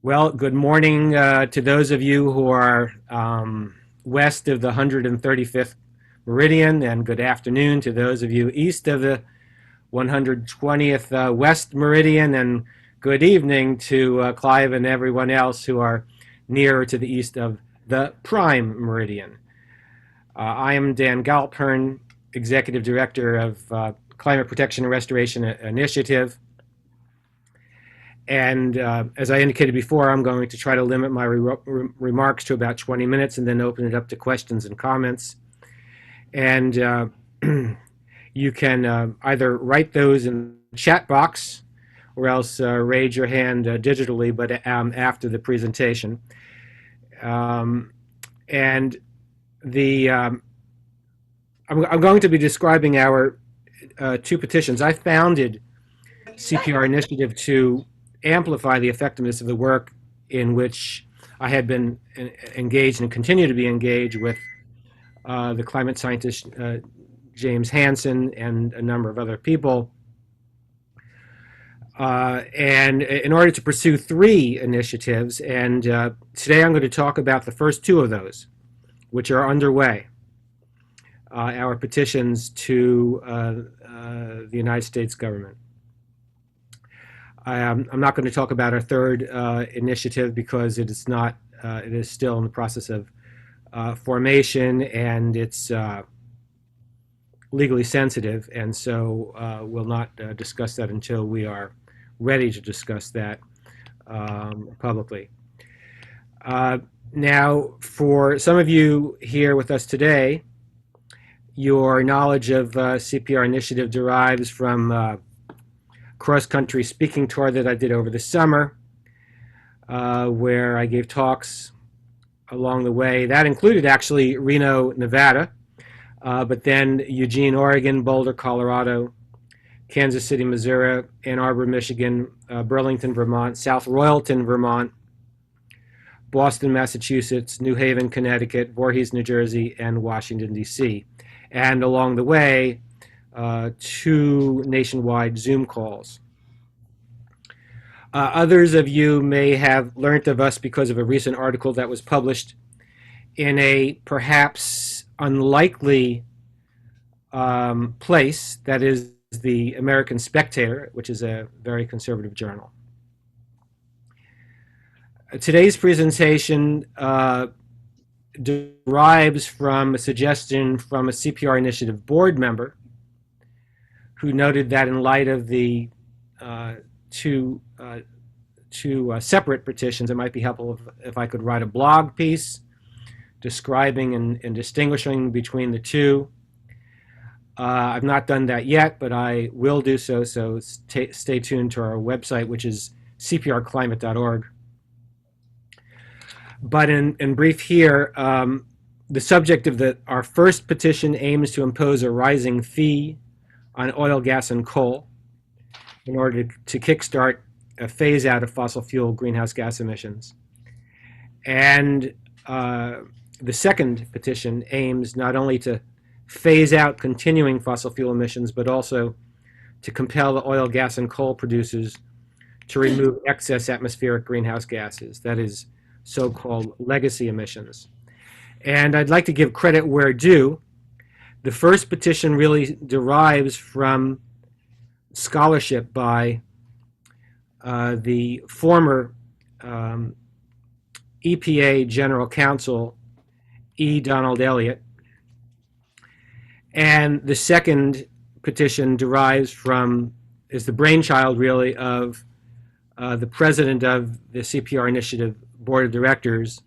Well, good morning to those of you who are west of the 135th meridian, and good afternoon to those of you east of the 120th west meridian, and good evening to Clive and everyone else who are nearer to the east of the prime meridian. I am Dan Galpern, Executive Director of Climate Protection and Restoration Initiative. And as I indicated before, I'm going to try to limit my remarks to about 20 minutes and then open it up to questions and comments. And you can either write those in the chat box or else raise your hand digitally, but after the presentation. And I'm going to be describing our two petitions. I founded CPR Initiative to amplify the effectiveness of the work in which I had been engaged and continue to be engaged with the climate scientist James Hansen and a number of other people. And in order to pursue three initiatives, and today I'm going to talk about the first two of those, which are underway, our petitions to the United States government. I'm not going to talk about our third initiative because it is not. It is still in the process of formation, and it's legally sensitive, and so we'll not discuss that until we are ready to discuss that publicly. Now, for some of you here with us today, your knowledge of CPR Initiative derives from cross-country speaking tour that I did over the summer, where I gave talks along the way. That included actually Reno, Nevada, but then Eugene, Oregon, Boulder, Colorado, Kansas City, Missouri, Ann Arbor, Michigan, Burlington, Vermont, South Royalton, Vermont, Boston, Massachusetts, New Haven, Connecticut, Voorhees, New Jersey, and Washington, D.C. And along the way, two nationwide Zoom calls. Others of you may have learned of us because of a recent article that was published in a perhaps unlikely place, that is the American Spectator, which is a very conservative journal. Today's presentation derives from a suggestion from a CPR Initiative board member who noted that in light of the two separate petitions, it might be helpful if I could write a blog piece describing and distinguishing between the two. I've not done that yet, but I will do so, so stay tuned to our website, which is cprclimate.org. But in brief here, the subject of our first petition aims to impose a rising fee on oil, gas, and coal in order to kickstart a phase out of fossil fuel greenhouse gas emissions. And the second petition aims not only to phase out continuing fossil fuel emissions, but also to compel the oil, gas, and coal producers to remove excess atmospheric greenhouse gases, that is, so-called legacy emissions. And I'd like to give credit where due. The first petition really derives from scholarship by the former EPA General Counsel, E. Donald Elliott. And the second petition is the brainchild really of the president of the CPR Initiative Board of Directors,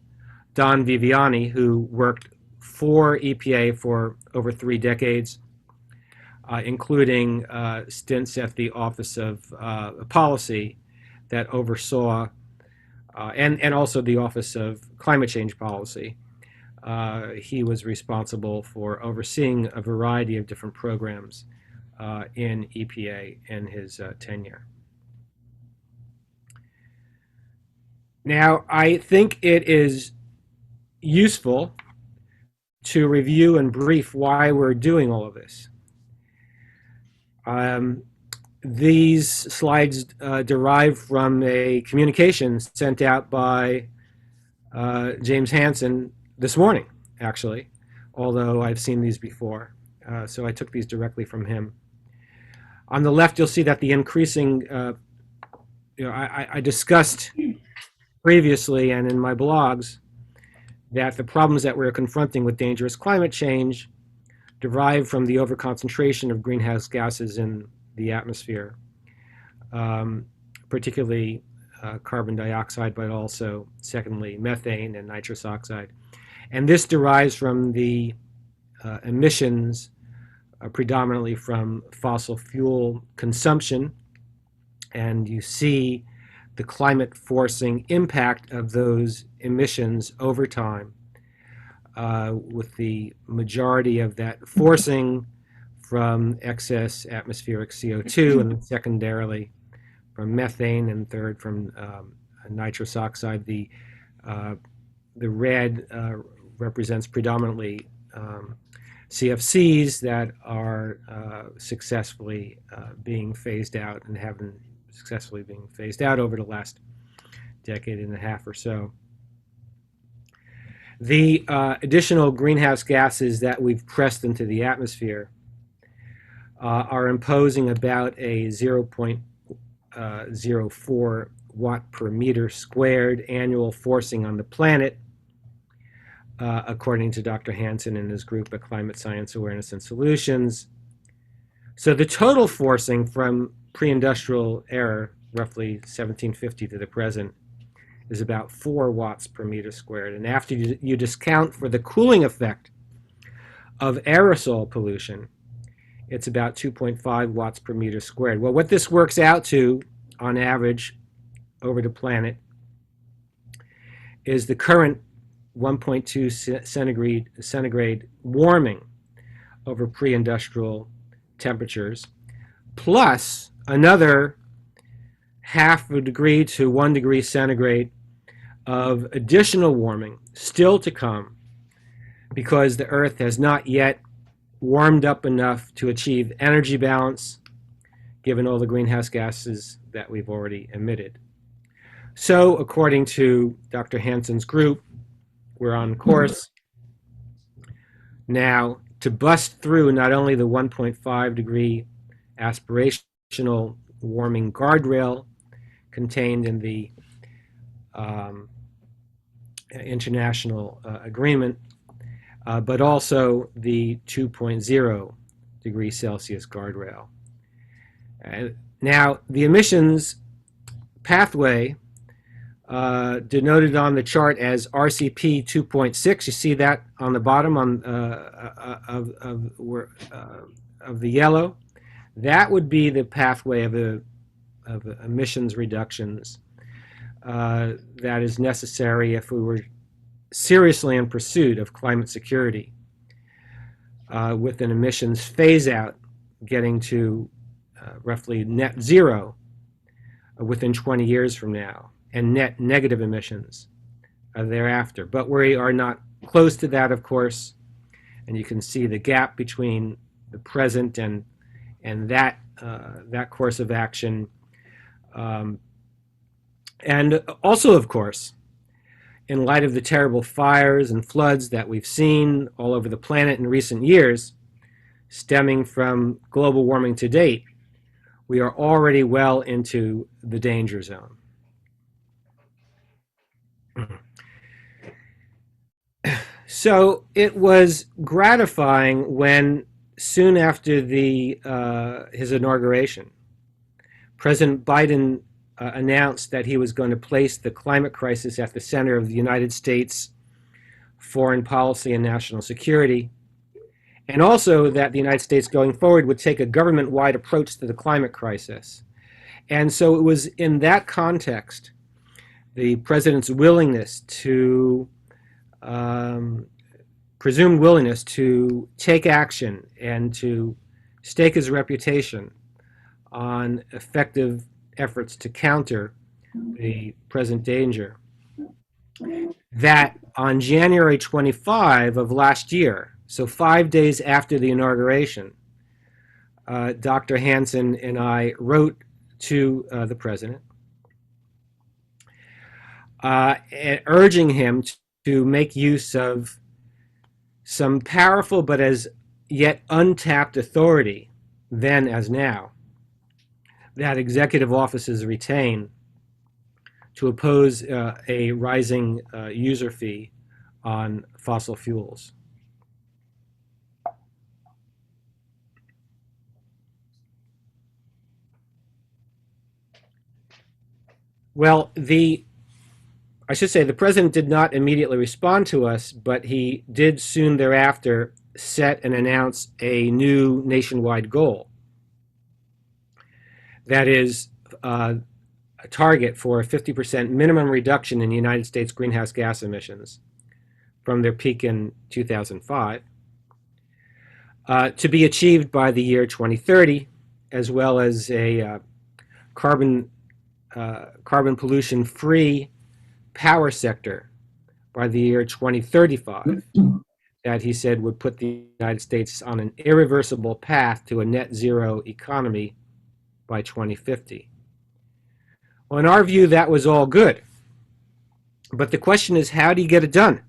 Don Viviani, who worked for EPA for over 3 decades, including stints at the Office of Policy that oversaw, and also the Office of Climate Change Policy. He was responsible for overseeing a variety of different programs in EPA in his tenure. Now, I think it is useful to review and brief why we're doing all of this. These slides derive from a communication sent out by James Hansen this morning, actually, although I've seen these before. So I took these directly from him. On the left, you'll see that the increasing, I discussed previously and in my blogs that the problems that we're confronting with dangerous climate change derive from the overconcentration of greenhouse gases in the atmosphere, particularly carbon dioxide, but also, secondly, methane and nitrous oxide. And this derives from the emissions predominantly from fossil fuel consumption. And you see the climate forcing impact of those emissions over time, with the majority of that forcing from excess atmospheric CO2, and secondarily from methane, and third from nitrous oxide. The red represents predominantly CFCs that are successfully being phased out and have been successfully being phased out over the last decade and a half or so. The additional greenhouse gases that we've pressed into the atmosphere are imposing about a 0.04 watt per meter squared annual forcing on the planet, according to Dr. Hansen and his group at Climate Science Awareness and Solutions. So the total forcing from pre-industrial era, roughly 1750 to the present, is about 4 watts per meter squared. And after you discount for the cooling effect of aerosol pollution, it's about 2.5 watts per meter squared. Well, what this works out to, on average, over the planet, is the current 1.2 centigrade warming over pre-industrial temperatures, plus another half a degree to 1 degree centigrade of additional warming still to come, because the Earth has not yet warmed up enough to achieve energy balance, given all the greenhouse gases that we've already emitted. So, according to Dr. Hansen's group, we're on course now to bust through not only the 1.5 degree aspirational warming guardrail contained in the international agreement, but also the 2.0 degrees Celsius guardrail. Now, the emissions pathway denoted on the chart as RCP 2.6. You see that on the bottom on of the yellow. That would be the pathway of emissions reductions that is necessary if we were seriously in pursuit of climate security, with an emissions phase out getting to roughly net zero within 20 years from now, and net negative emissions thereafter. But we are not close to that, of course, and you can see the gap between the present and that course of action. And also, of course, in light of the terrible fires and floods that we've seen all over the planet in recent years, stemming from global warming to date, we are already well into the danger zone. So it was gratifying when, soon after his inauguration, President Biden announced that he was going to place the climate crisis at the center of the United States foreign policy and national security, and also that the United States going forward would take a government-wide approach to the climate crisis. And so it was in that context, the president's willingness to, presumed willingness to take action and to stake his reputation on effective efforts to counter the present danger, that on January 25 of last year, so 5 days after the inauguration, Dr. Hansen and I wrote to the president, urging him to make use of some powerful but as yet untapped authority, then as now, that executive offices retain to oppose a rising user fee on fossil fuels. Well, I should say the president did not immediately respond to us, but he did soon thereafter set and announce a new nationwide goal. That is a target for a 50% minimum reduction in the United States greenhouse gas emissions from their peak in 2005, to be achieved by the year 2030, as well as a carbon pollution-free power sector by the year 2035, that he said would put the United States on an irreversible path to a net zero economy by 2050. Well, in our view, that was all good. But the question is, how do you get it done?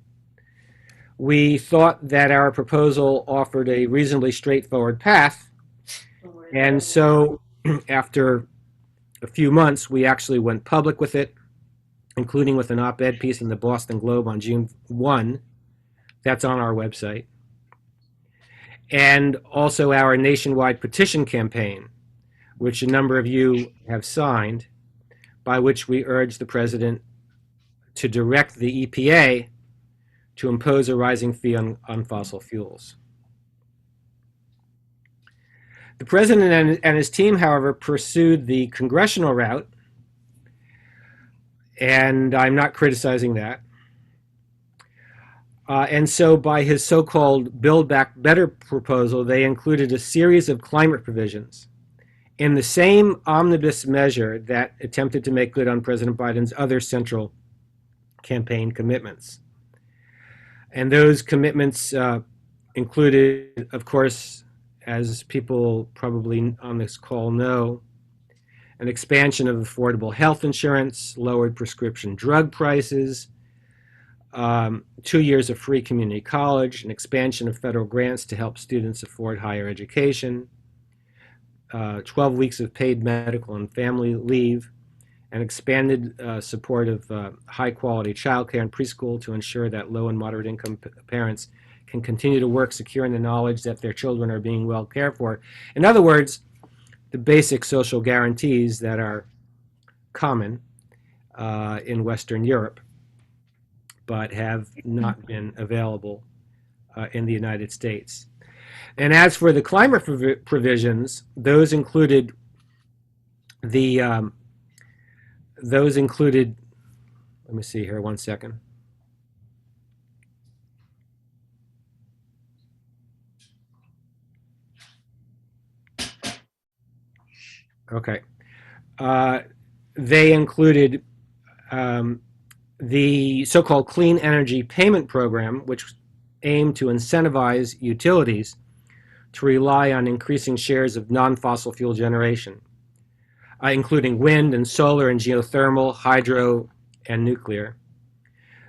We thought that our proposal offered a reasonably straightforward path. And so after a few months, we actually went public with it, including with an op-ed piece in the Boston Globe on June 1. That's on our website. And also our nationwide petition campaign, which a number of you have signed, by which we urge the president to direct the EPA to impose a rising fee on fossil fuels. The president and his team, however, pursued the congressional route, and I'm not criticizing that. And so by his so-called Build Back Better proposal, they included a series of climate provisions in the same omnibus measure that attempted to make good on President Biden's other central campaign commitments. And those commitments included, of course, as people probably on this call know, an expansion of affordable health insurance, lowered prescription drug prices, 2 years of free community college, an expansion of federal grants to help students afford higher education, 12 weeks of paid medical and family leave, and expanded support of high-quality childcare and preschool to ensure that low and moderate-income parents can continue to work secure in the knowledge that their children are being well cared for. In other words, the basic social guarantees that are common in Western Europe, but have not been available in the United States. And as for the climate provisions, those included let me see here, one second. Okay. They included the so-called Clean Energy Payment Program, which aimed to incentivize utilities to rely on increasing shares of non-fossil fuel generation, including wind and solar and geothermal, hydro, and nuclear.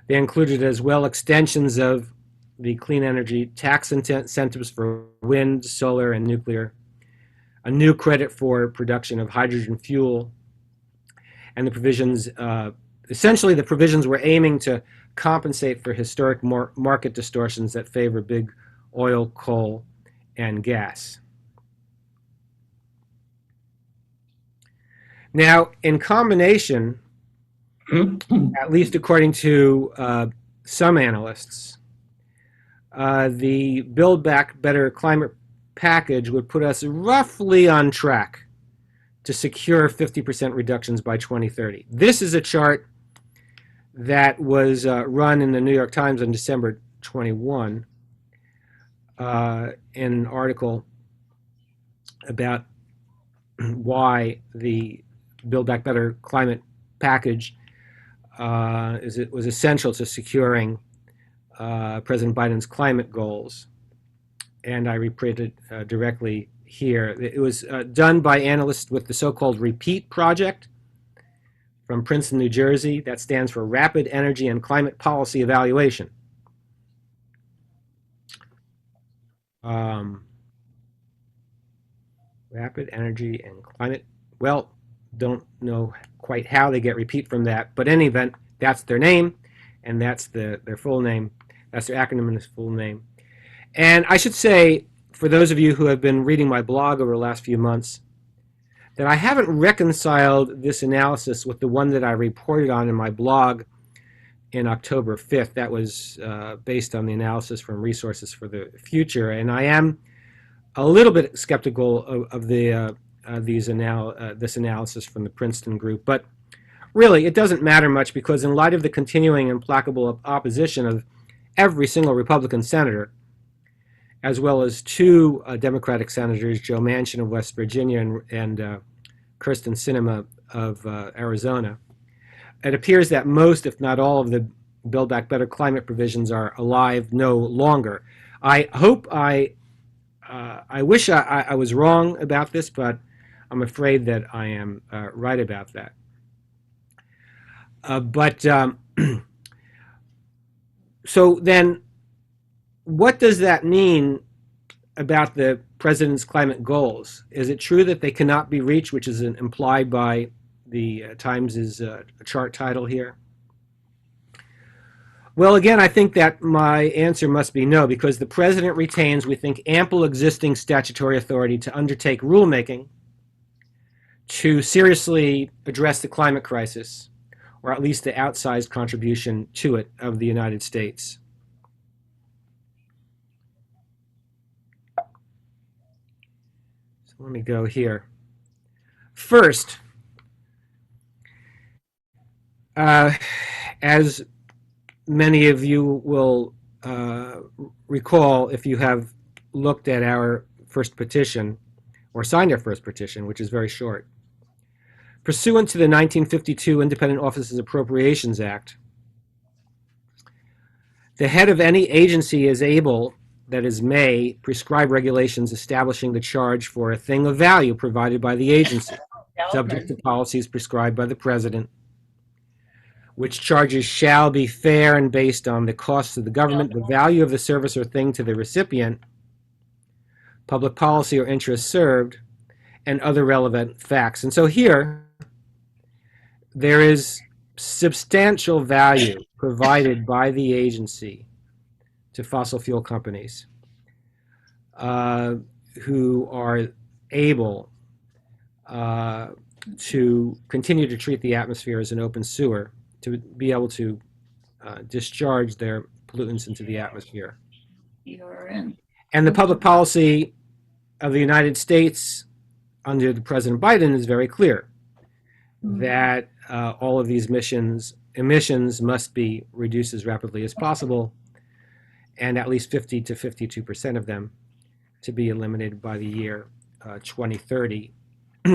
They included as well extensions of the clean energy tax incentives for wind, solar, and nuclear, a new credit for production of hydrogen fuel, and the provisions, essentially the provisions were aiming to compensate for historic market distortions that favor big oil, coal, and gas. Now, in combination, at least according to some analysts, the Build Back Better climate package would put us roughly on track to secure 50% reductions by 2030. This is a chart that was run in the New York Times on December 21 in an article about why the Build Back Better climate package was essential to securing President Biden's climate goals. And I reprinted directly here. It was done by analysts with the so-called REPEAT project from Princeton, New Jersey. That stands for Rapid Energy and Climate Policy Evaluation. Rapid Energy and Climate, well, don't know quite how they get REPEAT from that, but in any event, that's their name, and that's their full name. That's their acronym and their full name. And I should say, for those of you who have been reading my blog over the last few months, that I haven't reconciled this analysis with the one that I reported on in my blog in October 5th. That was based on the analysis from Resources for the Future, and I am a little bit skeptical of this analysis from the Princeton group, but really it doesn't matter much, because in light of the continuing implacable opposition of every single Republican senator, as well as two Democratic senators, Joe Manchin of West Virginia and Kyrsten Sinema of Arizona, it appears that most, if not all, of the Build Back Better climate provisions are alive no longer. I wish I was wrong about this, but I'm afraid that I am right about that. So then, what does that mean about the president's climate goals? Is it true that they cannot be reached, which is implied by the Times' chart title here? Well, again, I think that my answer must be no, because the president retains, we think, ample existing statutory authority to undertake rulemaking to seriously address the climate crisis, or at least the outsized contribution to it of the United States. So let me go here. First, as many of you will recall if you have looked at our first petition, or signed our first petition, which is very short. Pursuant to the 1952 Independent Offices Appropriations Act, the head of any agency is able, that is, may, prescribe regulations establishing the charge for a thing of value provided by the agency, subject to policies prescribed by the president, which charges shall be fair and based on the costs of the government, the value of the service or thing to the recipient, public policy or interest served, and other relevant facts. And so here, there is substantial value provided by the agency to fossil fuel companies who are able to continue to treat the atmosphere as an open sewer, to be able to discharge their pollutants into the atmosphere. And the public policy of the United States under the President Biden is very clear, that all of these emissions must be reduced as rapidly as possible, and at least 50 to 52% of them to be eliminated by the year 2030,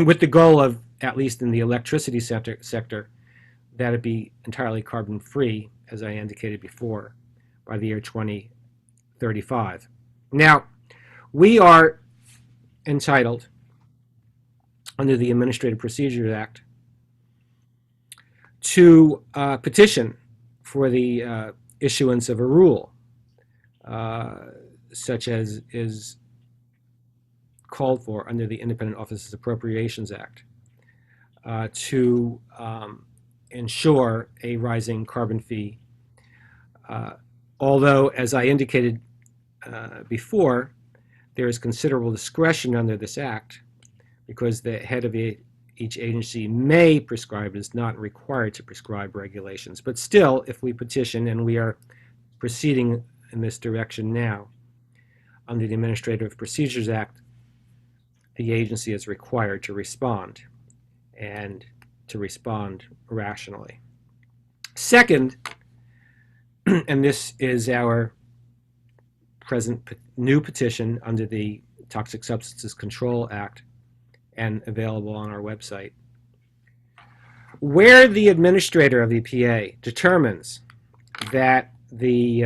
with the goal of, at least in the electricity sector, that it be entirely carbon-free, as I indicated before, by the year 2035. Now, we are entitled, under the Administrative Procedure Act, to petition for the issuance of a rule, such as is called for under the Independent Offices Appropriations Act, to ensure a rising carbon fee. Although, as I indicated before, there is considerable discretion under this act, because the head of each agency may prescribe, is not required to prescribe regulations. But still, if we petition, and we are proceeding in this direction now, under the Administrative Procedures Act, the agency is required to respond, and to respond rationally. Second, and this is our present new petition under the Toxic Substances Control Act, and available on our website, where the administrator of the EPA determines that the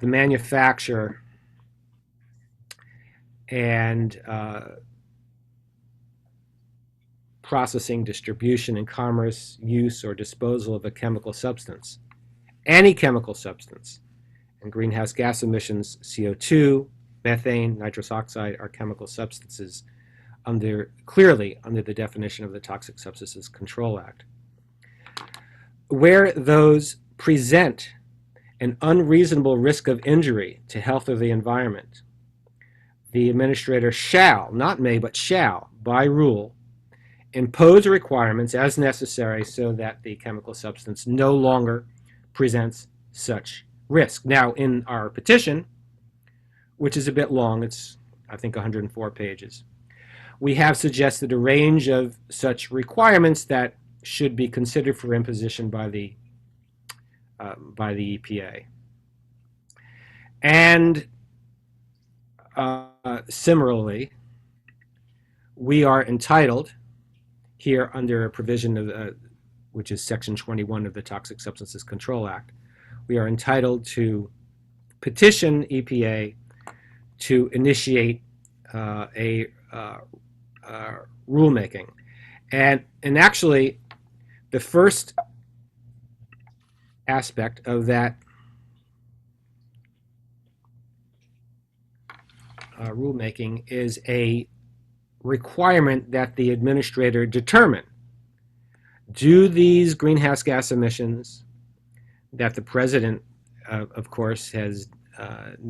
manufacturer and processing, distribution, and commerce, use, or disposal of a chemical substance. Any chemical substance. And greenhouse gas emissions, CO2, methane, nitrous oxide, are chemical substances clearly under the definition of the Toxic Substances Control Act. Where those present an unreasonable risk of injury to health or the environment, the administrator shall, not may, but shall, by rule, impose requirements as necessary so that the chemical substance no longer presents such risk. Now, in our petition, which is a bit long, it's, I think, 104 pages, we have suggested a range of such requirements that should be considered for imposition by the EPA. And similarly, we are entitled here under a provision of which is Section 21 of the Toxic Substances Control Act, we are entitled to petition EPA to initiate a rulemaking. And actually, the first aspect of that rulemaking is a requirement that the administrator determine, do these greenhouse gas emissions that the president, of course, has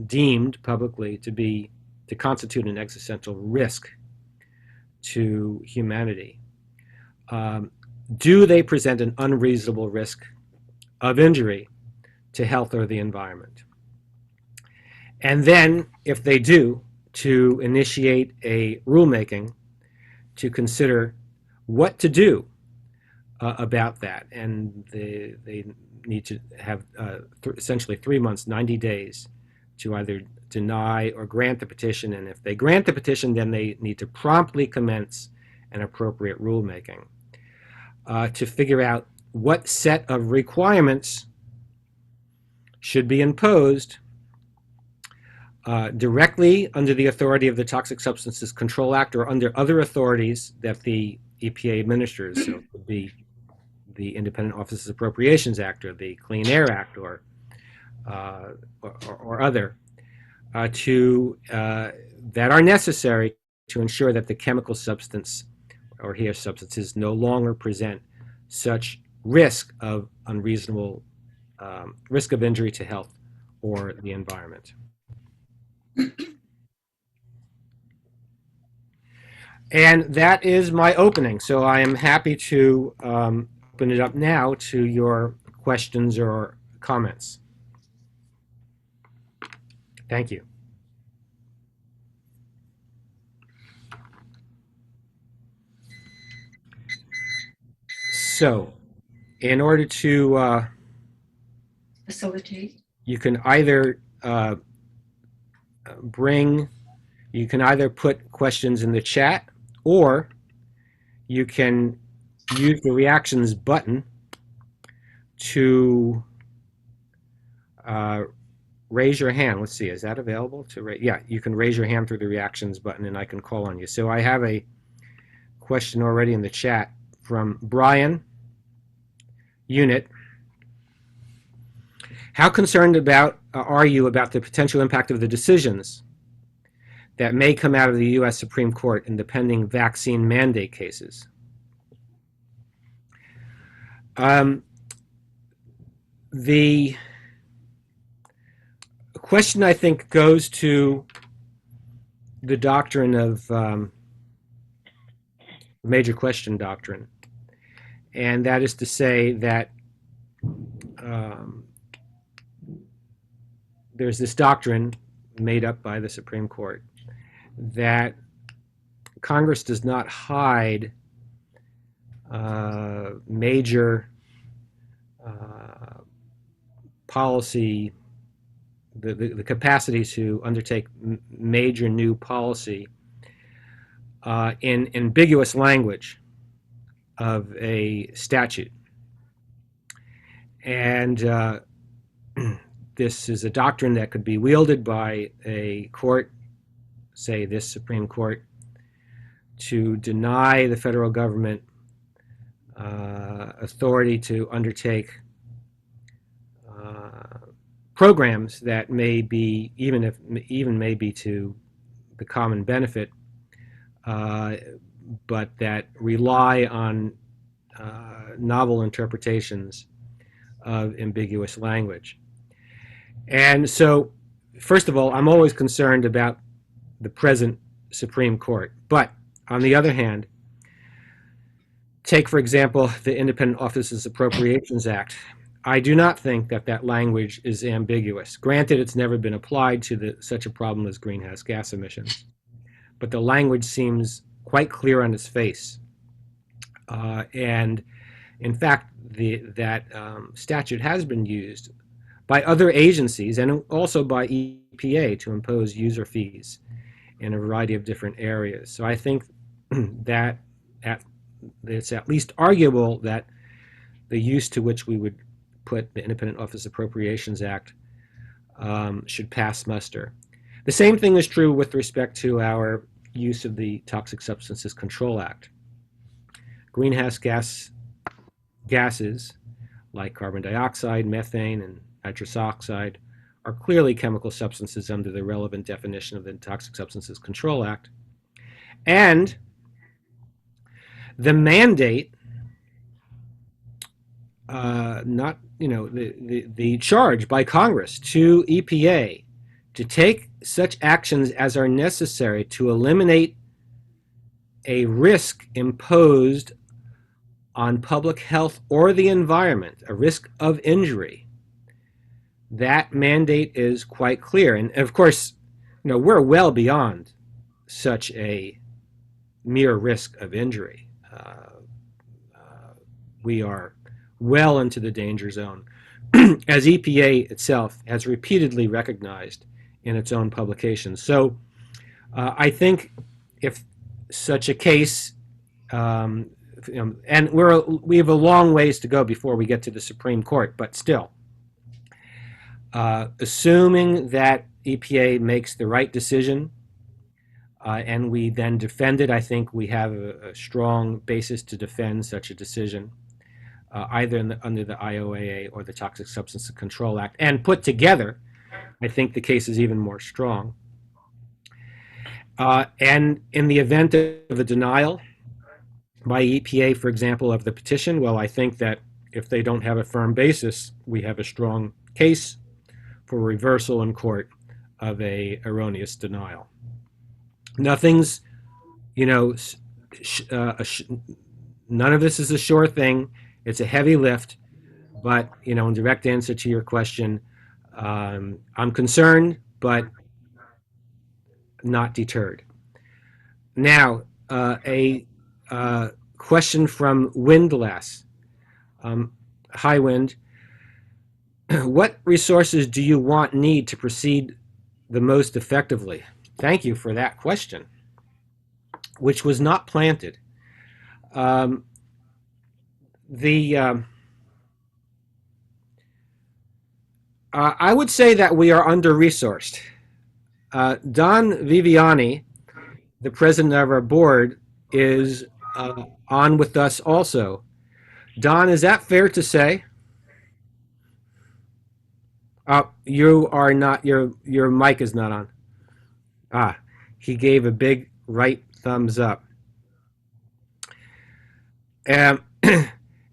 deemed publicly to constitute an existential risk to humanity, do they present an unreasonable risk of injury to health or the environment? And then, if they do, to initiate a rulemaking to consider what to do about that. And they need to have essentially 3 months, 90 days, to either deny or grant the petition. And if they grant the petition, then they need to promptly commence an appropriate rulemaking to figure out what set of requirements should be imposed directly under the authority of the Toxic Substances Control Act or under other authorities that the EPA administers. So it would be the Independent Offices Appropriations Act or the Clean Air Act or other that are necessary to ensure that the chemical substance or here substances no longer present such risk of unreasonable risk of injury to health or the environment. And that is my opening. So I am happy to open it up now to your questions or comments. Thank you. So, in order to facilitate, you can either put questions in the chat, or you can use the reactions button to raise your hand. Let's see, is that available to raise? Yeah, you can raise your hand through the reactions button and I can call on you. So I have a question already in the chat from Brian Unit. How concerned are you about the potential impact of the decisions that may come out of the U.S. Supreme Court in the pending vaccine mandate cases? The question, I think, goes to the doctrine of major question doctrine, and that is to say that there's this doctrine made up by the Supreme Court that Congress does not hide major policy, the capacity to undertake major new policy in ambiguous language of a statute. And this is a doctrine that could be wielded by a court say this Supreme Court, to deny the federal government authority to undertake programs that may be, even may be to the common benefit, but that rely on novel interpretations of ambiguous language. And so, first of all, I'm always concerned about the present Supreme Court. But on the other hand, take, for example, the Independent Offices Appropriations Act. I do not think that that language is ambiguous. Granted, it's never been applied to such a problem as greenhouse gas emissions, but the language seems quite clear on its face. And in fact, that statute has been used by other agencies and also by EPA to impose user fees in a variety of different areas. So I think that it's at least arguable that the use to which we would put the Independent Office Appropriations Act should pass muster. The same thing is true with respect to our use of the Toxic Substances Control Act. Greenhouse gases like carbon dioxide, methane, and nitrous oxide are clearly chemical substances under the relevant definition of the Toxic Substances Control Act. And the mandate, the charge by Congress to EPA to take such actions as are necessary to eliminate a risk imposed on public health or the environment, a risk of injury. That mandate is quite clear. And of course, we're well beyond such a mere risk of injury. We are well into the danger zone, as EPA itself has repeatedly recognized in its own publications. So I think if such a case, and we have a long ways to go before we get to the Supreme Court, but still, assuming that EPA makes the right decision and we then defend it, I think we have a strong basis to defend such a decision, either under the IOAA or the Toxic Substances Control Act. And put together, I think the case is even more strong. And in the event of a denial by EPA, for example, of the petition, well, I think that if they don't have a firm basis, we have a strong case for reversal in court of a erroneous denial. Nothing's, none of this is a sure thing. It's a heavy lift, but, in direct answer to your question, I'm concerned, but not deterred. Now, a question from Windlass. Hi, Wind. What resources do you need to proceed the most effectively? Thank you for that question, which was not planted. I would say that we are under-resourced. Don Viviani, the president of our board, is on with us also. Don, is that fair to say? You are not, your mic is not on. He gave a big right thumbs up.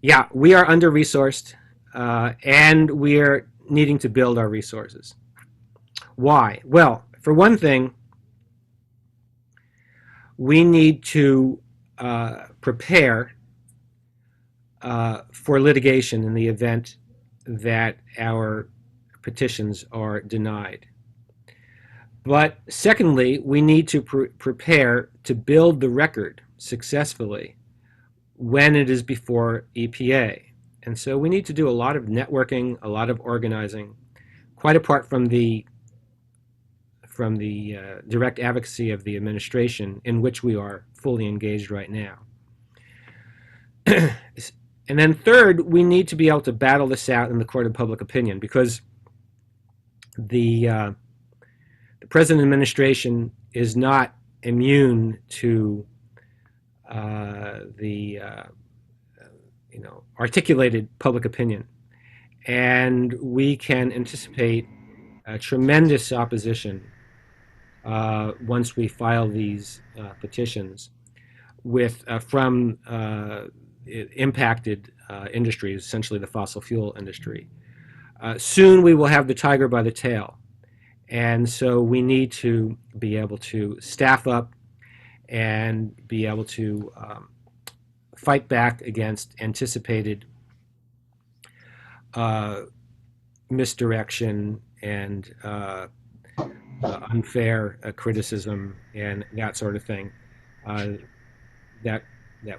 Yeah, we are under-resourced, and we are needing to build our resources. Why? Well, for one thing, we need to prepare for litigation in the event that our petitions are denied. But secondly, we need to prepare to build the record successfully when it is before EPA. And so we need to do a lot of networking, a lot of organizing, quite apart from the direct advocacy of the administration, in which we are fully engaged right now. And then third, we need to be able to battle this out in the court of public opinion, because the President administration is not immune to the articulated public opinion, and we can anticipate tremendous opposition once we file these petitions from impacted industries, essentially the fossil fuel industry. Soon we will have the tiger by the tail, and so we need to be able to staff up and be able to fight back against anticipated misdirection and unfair criticism and that sort of thing that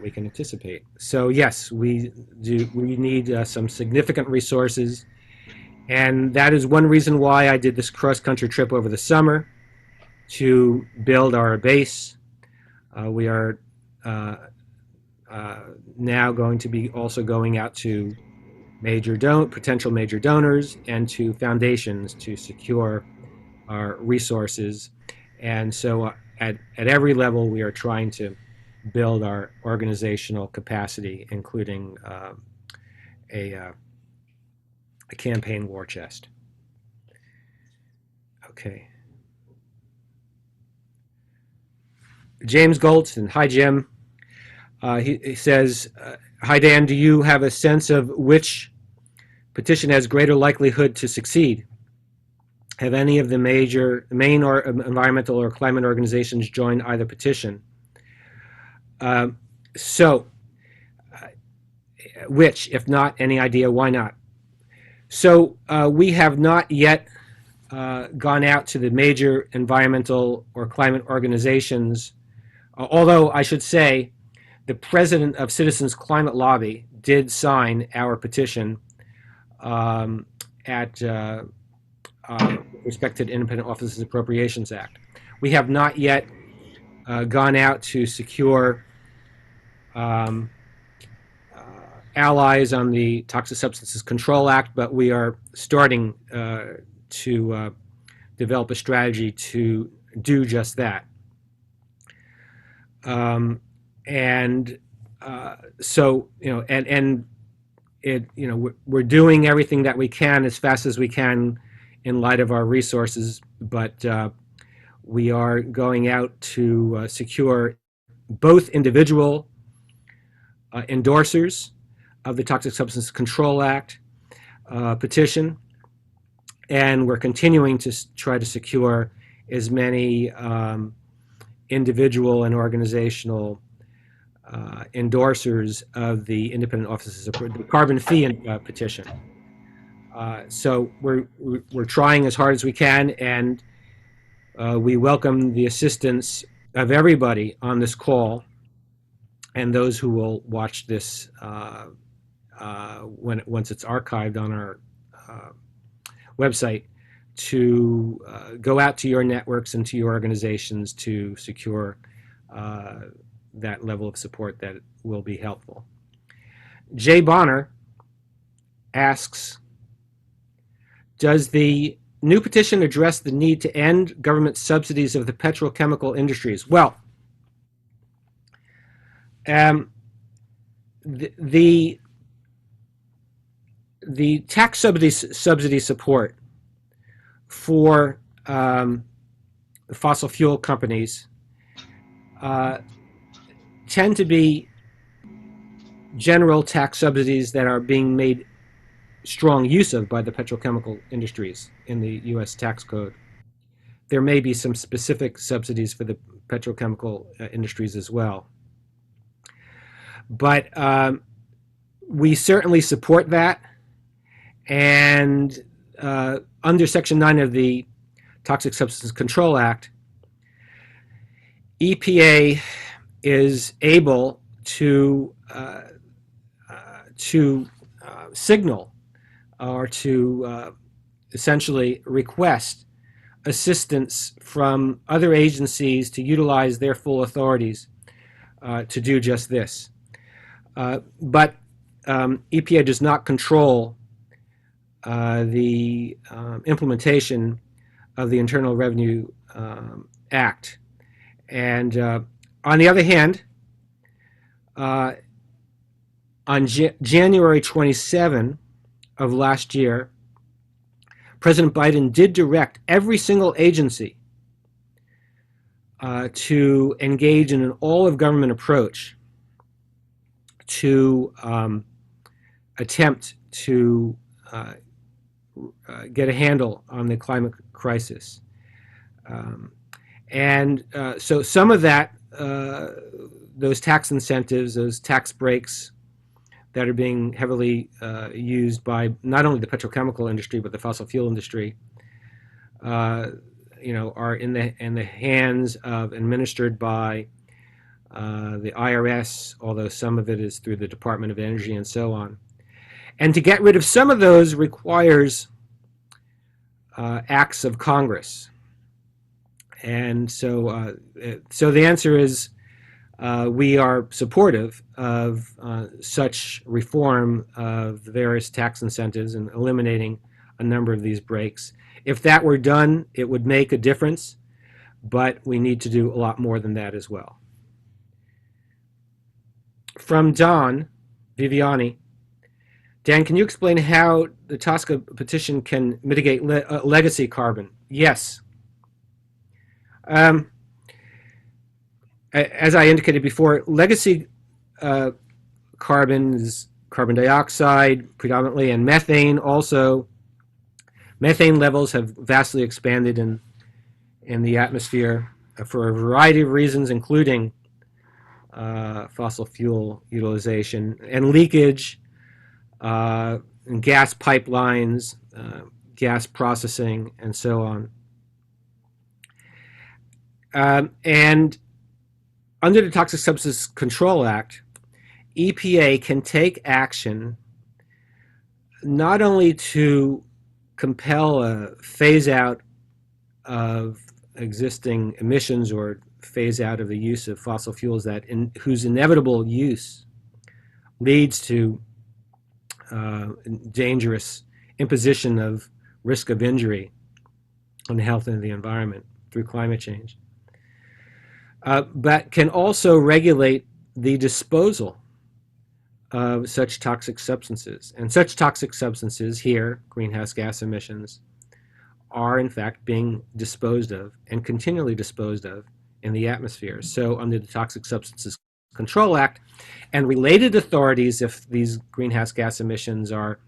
we can anticipate. So yes, we need some significant resources, and that is one reason why I did this cross-country trip over the summer to build our base. We are now going to be also going out to potential major donors and to foundations to secure our resources. And so at every level, we are trying to build our organizational capacity, including a campaign war chest. Okay. James Goldston, hi Jim. He says, hi Dan, do you have a sense of which petition has greater likelihood to succeed? Have any of the main or environmental or climate organizations joined either petition? Which, if not, any idea why not? So we have not yet gone out to the major environmental or climate organizations, although I should say the president of Citizens Climate Lobby did sign our petition at respect to the Independent Offices Appropriations Act. We have not yet gone out to secure allies on the Toxic Substances Control Act, but we are starting to develop a strategy to do just that. We're doing everything that we can as fast as we can in light of our resources, but we are going out to secure both individual endorsers of the Toxic Substances Control Act petition, and we're continuing to try to secure as many individual and organizational endorsers of the Independent Offices of the Carbon Fee petition. So we're trying as hard as we can, and we welcome the assistance of everybody on this call and those who will watch this once it's archived on our website, to go out to your networks and to your organizations to secure that level of support that will be helpful. Jay Bonner asks, does the new petition address the need to end government subsidies of the petrochemical industries? Well, the tax subsidy support for fossil fuel companies tend to be general tax subsidies that are being made strong use of by the petrochemical industries in the U.S. tax code. There may be some specific subsidies for the petrochemical industries as well. But we certainly support that. And under Section 9 of the Toxic Substances Control Act, EPA is able to signal or to essentially request assistance from other agencies to utilize their full authorities to do just this. But EPA does not control the implementation of the Internal Revenue Act. And on the other hand, on January 27 of last year, President Biden did direct every single agency to engage in an all-of-government approach to attempt to get a handle on the climate crisis. So some of that, those tax incentives, those tax breaks that are being heavily used by not only the petrochemical industry but the fossil fuel industry, are in the hands of, administered by the IRS, although some of it is through the Department of Energy and so on. And to get rid of some of those requires acts of Congress. And so the answer is we are supportive of such reform of the various tax incentives and eliminating a number of these breaks. If that were done, it would make a difference, but we need to do a lot more than that as well. From Don Viviani. Dan, can you explain how the TSCA petition can mitigate legacy carbon? Yes. As I indicated before, legacy carbon is carbon dioxide predominantly, and methane also. Methane levels have vastly expanded in the atmosphere for a variety of reasons, including fossil fuel utilization and leakage, and gas pipelines, gas processing, and so on. And under the Toxic Substances Control Act, EPA can take action not only to compel a phase out of existing emissions or phase out of the use of fossil fuels whose inevitable use leads to dangerous imposition of risk of injury on the health and the environment through climate change, but can also regulate the disposal of such toxic substances. And such toxic substances here, greenhouse gas emissions, are in fact being disposed of and continually disposed of in the atmosphere. So under the Toxic Substances Control Act and related authorities, if these greenhouse gas emissions are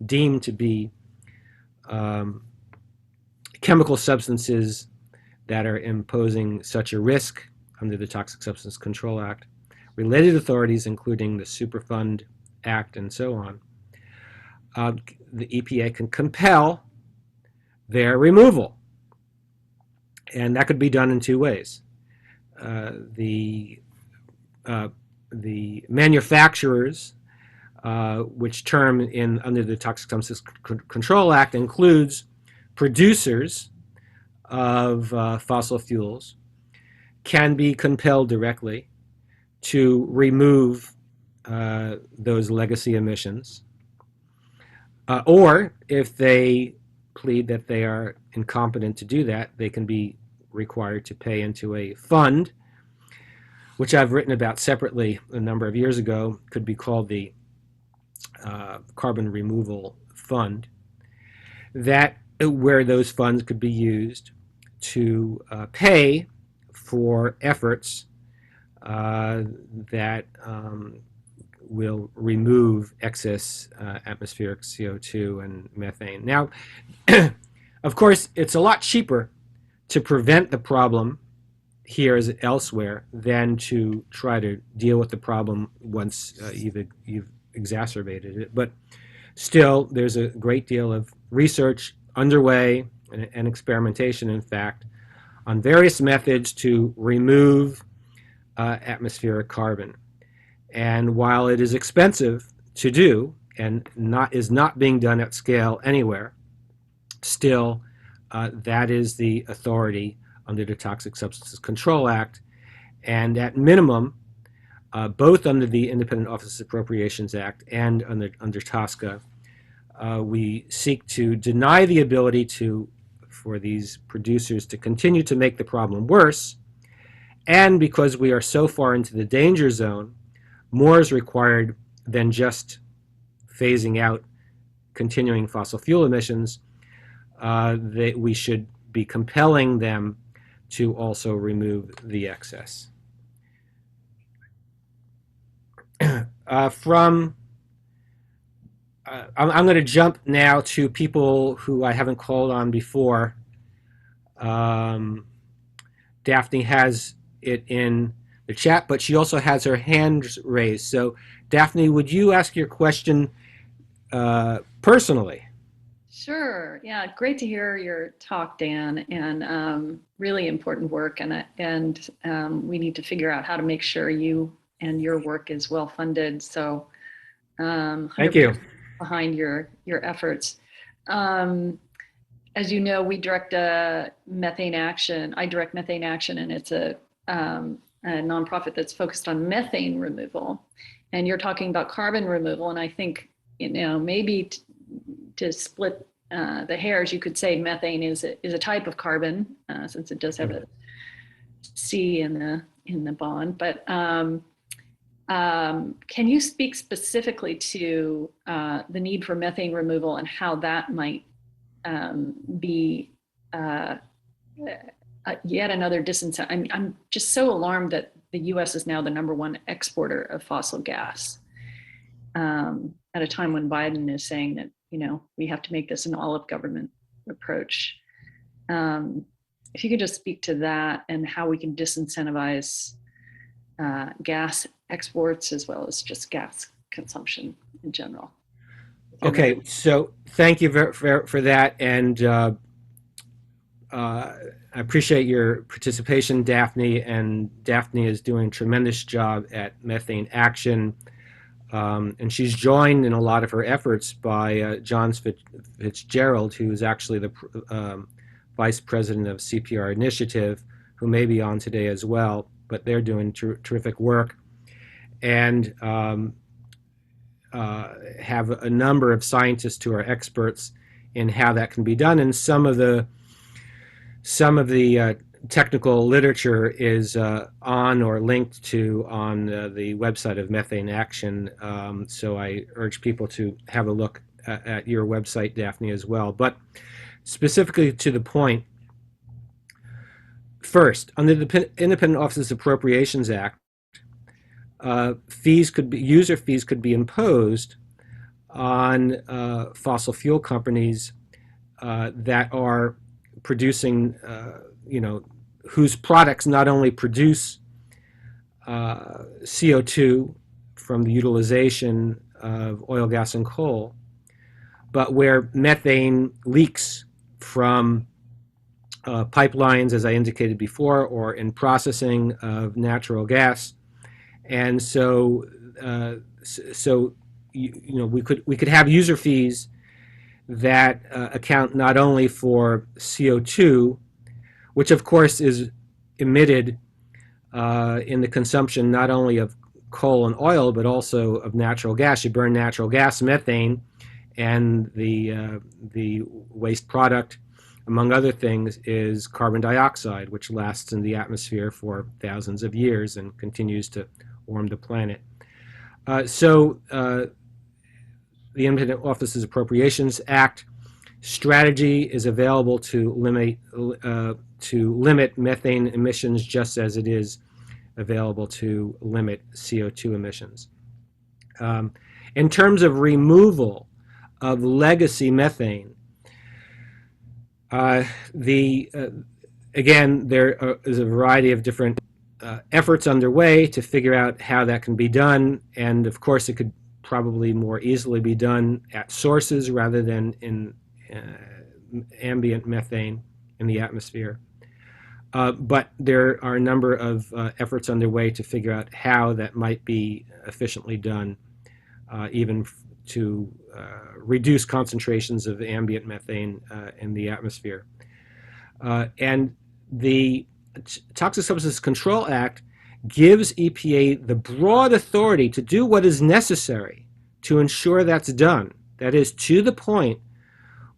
deemed to be chemical substances that are imposing such a risk under the Toxic Substance Control Act, related authorities, including the Superfund Act and so on, the EPA can compel their removal. And that could be done in two ways. The manufacturers, which term under the Toxic Substances Control Act includes producers of fossil fuels, can be compelled directly to remove those legacy emissions, or if they plead that they are incompetent to do that, they can be required to pay into a fund, which I've written about separately a number of years ago, could be called the Carbon Removal Fund, where those funds could be used to pay for efforts that will remove excess atmospheric CO2 and methane. Now, of course, it's a lot cheaper to prevent the problem here as elsewhere than to try to deal with the problem once you've exacerbated it. But still, there's a great deal of research underway and experimentation, in fact, on various methods to remove atmospheric carbon. And while it is expensive to do and is not being done at scale anywhere, still that is the authority under the Toxic Substances Control Act. And at minimum, both under the Independent Office Appropriations Act and under TSCA, we seek to deny the ability for these producers to continue to make the problem worse. And because we are so far into the danger zone, more is required than just phasing out continuing fossil fuel emissions. That we should be compelling them to also remove the excess. I'm going to jump now to people who I haven't called on before. Daphne has it in the chat, but she also has her hand raised. So, Daphne, would you ask your question personally? Sure. Yeah, great to hear your talk, Dan, and really important work. And we need to figure out how to make sure you and your work is well funded. So, thank you. Behind your efforts. As you know, we direct methane action. I direct methane action, and it's a nonprofit that's focused on methane removal. And you're talking about carbon removal, and I think maybe to split the hairs, you could say methane is a type of carbon, since it does have a C in the bond. But can you speak specifically to the need for methane removal and how that might be yet another disincentive? I'm just so alarmed that the U.S. is now the #1 exporter of fossil gas at a time when Biden is saying that we have to make this an all-of-government approach. If you could just speak to that and how we can disincentivize gas exports as well as just gas consumption in general. Okay, so thank you for that, and I appreciate your participation, Daphne, and Daphne is doing a tremendous job at methane action, and she's joined in a lot of her efforts by John Fitzgerald, who is actually the Vice President of CPR Initiative, who may be on today as well, but they're doing terrific work, and have a number of scientists who are experts in how that can be done, and some of the technical literature is on or linked to on the website of Methane Action. So I urge people to have a look at your website, Daphne, as well. But specifically to the point, first, under the Independent Offices Appropriations Act, user fees could be imposed on fossil fuel companies that are producing, whose products not only produce CO2 from the utilization of oil, gas, and coal, but where methane leaks from pipelines, as I indicated before, or in processing of natural gas. And so, we could have user fees that account not only for CO2, which of course is emitted in the consumption not only of coal and oil, but also of natural gas. You burn natural gas, methane, and the waste product, among other things, is carbon dioxide, which lasts in the atmosphere for thousands of years and continues to warm the planet. The Independent Offices Appropriations Act strategy is available to limit methane emissions, just as it is available to limit CO2 emissions. In terms of removal of legacy methane, again, there is a variety of different efforts underway to figure out how that can be done, and of course it could probably more easily be done at sources rather than in ambient methane in the atmosphere. But there are a number of efforts underway to figure out how that might be efficiently done, even to reduce concentrations of ambient methane in the atmosphere. And the Toxic Substances Control Act gives EPA the broad authority to do what is necessary to ensure that's done. That is, to the point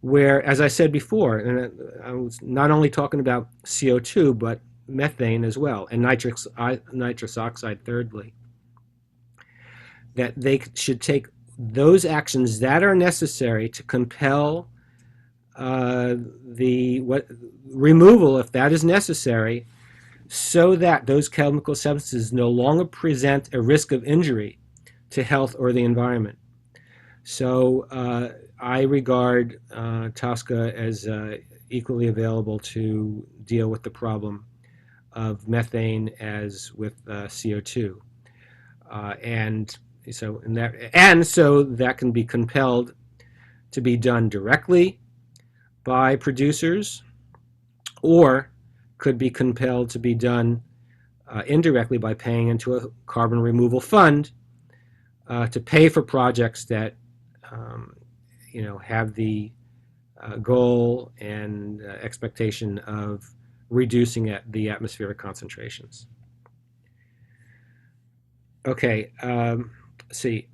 where, as I said before, and I was not only talking about CO2, but methane as well, and nitrous oxide thirdly, that they should take those actions that are necessary to compel the removal, if that is necessary, so that those chemical substances no longer present a risk of injury to health or the environment. So I regard TSCA as equally available to deal with the problem of methane as with CO2, and so that can be compelled to be done directly by producers, or could be compelled to be done indirectly by paying into a carbon removal fund to pay for projects that have the goal and expectation of reducing the atmospheric concentrations. Okay, let's see.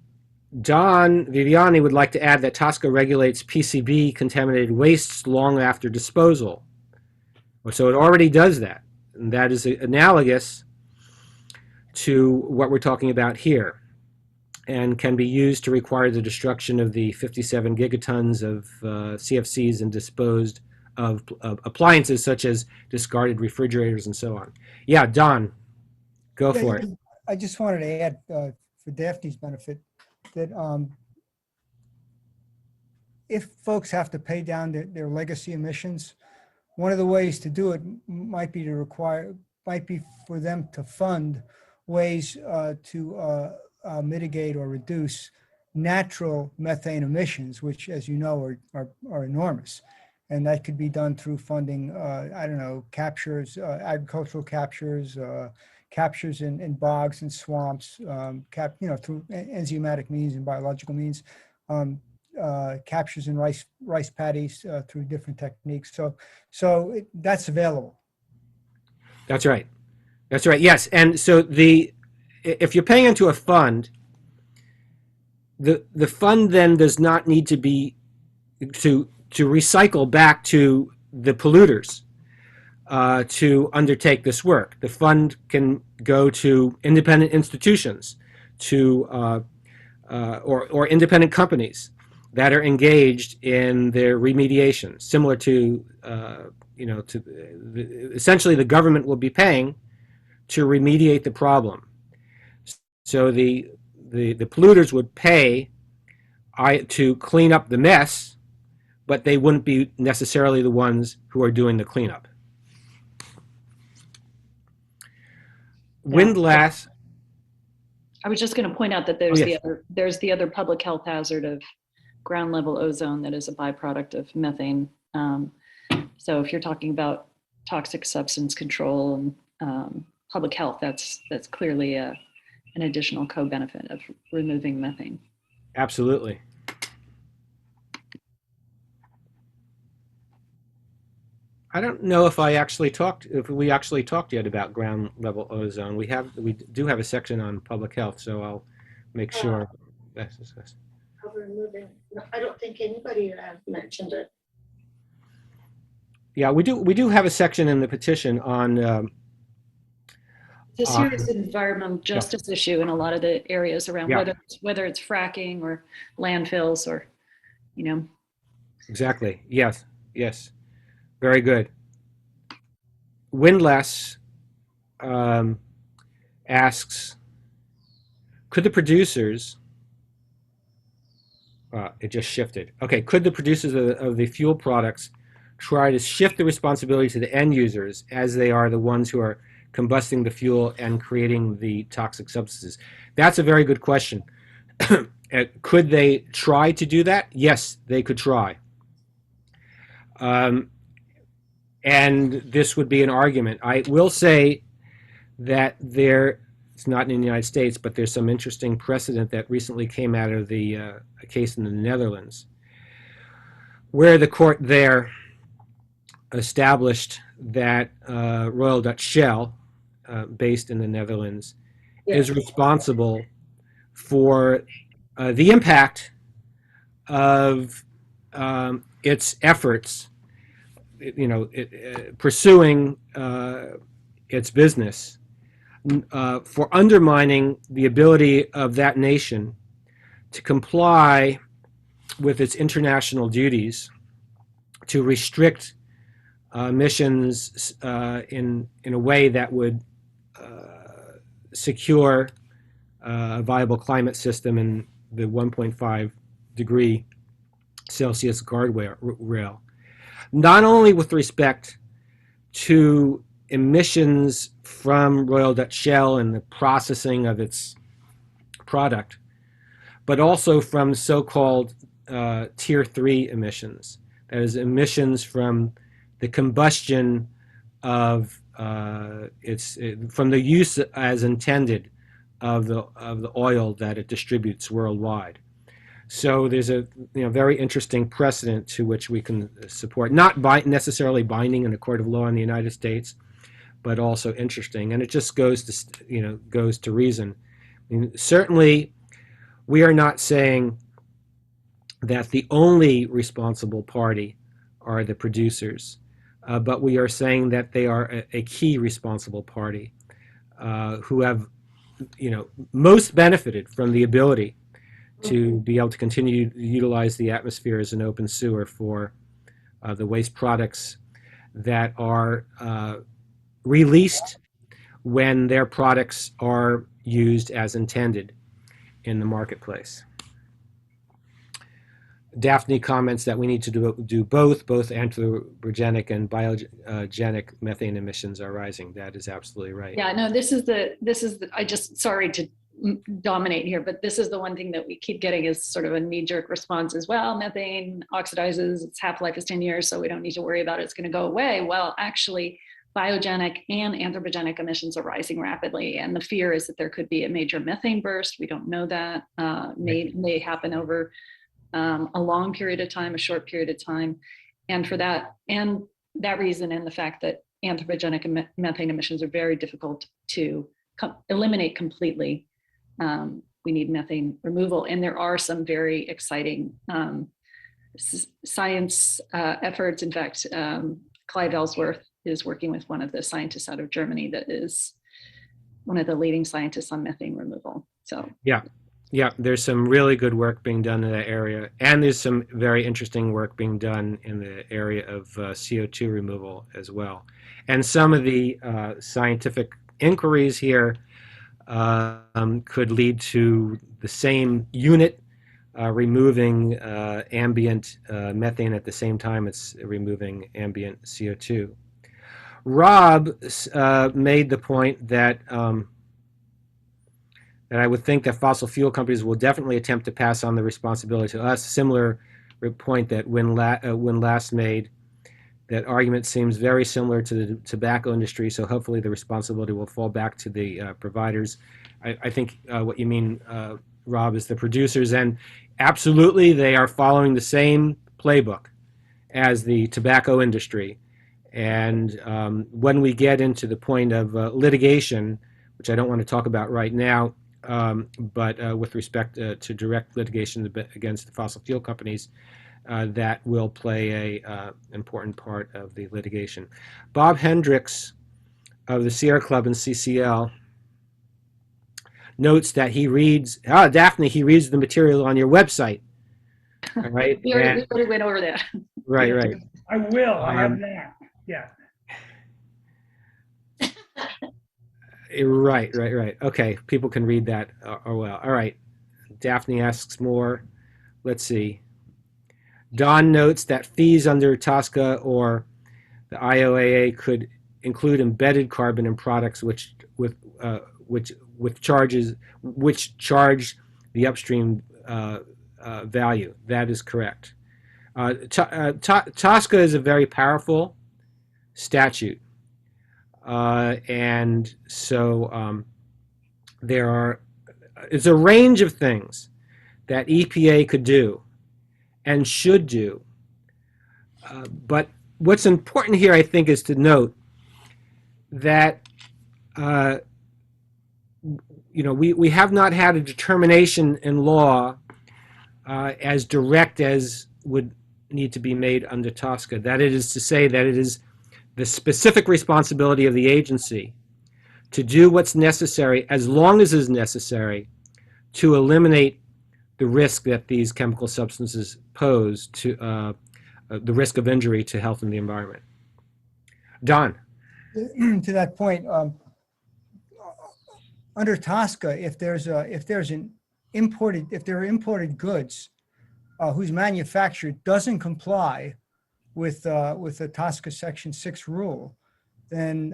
Don Viviani would like to add that TSCA regulates PCB contaminated wastes long after disposal. So it already does that. And that is analogous to what we're talking about here, and can be used to require the destruction of the 57 gigatons of CFCs and disposed of appliances such as discarded refrigerators and so on. Yeah, Don, go for it. I just wanted to add, for Daphne's benefit, that if folks have to pay down their legacy emissions, one of the ways to do it might be for them to fund ways to mitigate or reduce natural methane emissions, which, as you know, are enormous. And that could be done through funding, I don't know, captures, agricultural captures, captures in bogs and swamps, through enzymatic means and biological means, captures in rice paddies through different techniques. So that's available. That's right. That's right. Yes. And so if you're paying into a fund, the fund then does not need to be to recycle back to the polluters to undertake this work. The fund can go to independent institutions, or independent companies that are engaged in their remediation, similar to essentially the government will be paying to remediate the problem. So the polluters would pay to clean up the mess, but they wouldn't be necessarily the ones who are doing the cleanup. Windlass. I was just going to point out that there's the other public health hazard of ground level ozone that is a byproduct of methane. So if you're talking about toxic substance control and public health, that's clearly an additional co-benefit of removing methane. Absolutely. I don't know if we actually talked yet about ground level ozone. We do have a section on public health, so I'll make sure that's discussed. I don't think anybody mentioned it. Yeah, we do have a section in the petition on. It's a serious environmental justice issue in a lot of the areas around, whether it's fracking or landfills or, Exactly. Yes. Very good. Windlass asks, could the producers, it just shifted. Okay, could the producers of the fuel products try to shift the responsibility to the end users, as they are the ones who are combusting the fuel and creating the toxic substances? That's a very good question. Could they try to do that? Yes, they could try. And this would be an argument. I will say that it's not in the United States, but there's some interesting precedent that recently came out of a case in the Netherlands, where the court there established that Royal Dutch Shell, based in the Netherlands, is responsible for the impact of its efforts, pursuing its business for undermining the ability of that nation to comply with its international duties to restrict emissions in a way that would secure a viable climate system in the 1.5 degree Celsius guardrail, not only with respect to emissions from Royal Dutch Shell and the processing of its product, but also from so-called Tier 3 emissions. That is, emissions from the combustion of from the use as intended of the oil that it distributes worldwide. So there's a very interesting precedent to which we can support, not necessarily binding in a court of law in the United States, but also interesting, and it just goes to reason. I mean, certainly, we are not saying that the only responsible party are the producers, but we are saying that they are a key responsible party who have, most benefited from the ability to be able to continue to utilize the atmosphere as an open sewer for the waste products that are released when their products are used as intended in the marketplace. Daphne comments that we need to do both anthropogenic and biogenic methane emissions are rising. That is absolutely right. Yeah, no, this is the, I just, sorry to dominate here, but this is the one thing that we keep getting is sort of a knee-jerk response as well. Methane oxidizes, its half-life is 10 years, so we don't need to worry about it, it's going to go away. Well, actually, biogenic and anthropogenic emissions are rising rapidly, and the fear is that there could be a major methane burst. We don't know that. May happen over a long period of time, a short period of time, and for that reason, and the fact that anthropogenic methane emissions are very difficult to eliminate completely, we need methane removal. And there are some very exciting science efforts. In fact, Clive Ellsworth is working with one of the scientists out of Germany that is one of the leading scientists on methane removal. So yeah, there's some really good work being done in that area, and there's some very interesting work being done in the area of CO2 removal as well. And some of the scientific inquiries here could lead to the same unit removing ambient methane at the same time it's removing ambient CO2. Rob made the point that that I would think that fossil fuel companies will definitely attempt to pass on the responsibility to us. Similar point that Win last made. That argument seems very similar to the tobacco industry, so hopefully the responsibility will fall back to the providers. I think what you mean, Rob, is the producers, and absolutely they are following the same playbook as the tobacco industry. And when we get into the point of litigation, which I don't want to talk about right now, but with respect to direct litigation against the fossil fuel companies, that will play a important part of the litigation. Bob Hendricks of the Sierra Club and CCL notes that he reads, Daphne, he reads the material on your website. All right. we already went over that. Right. I will. I have that. Yeah. Right. Okay, people can read that well. All right. Daphne asks more. Let's see. Don notes that fees under TSCA or the IOAA could include embedded carbon in products which charge the upstream value. That is correct. TSCA is a very powerful statute, and so it's a range of things that EPA could do and should do. But what's important here, I think, is to note that we have not had a determination in law as direct as would need to be made under TSCA. That it is to say that it is the specific responsibility of the agency to do what's necessary, as long as is necessary, to eliminate the risk that these chemical substances pose to the risk of injury to health and the environment. Don. To that point, under TSCA, if there are imported goods whose manufacturer doesn't comply with the TSCA Section 6 rule, then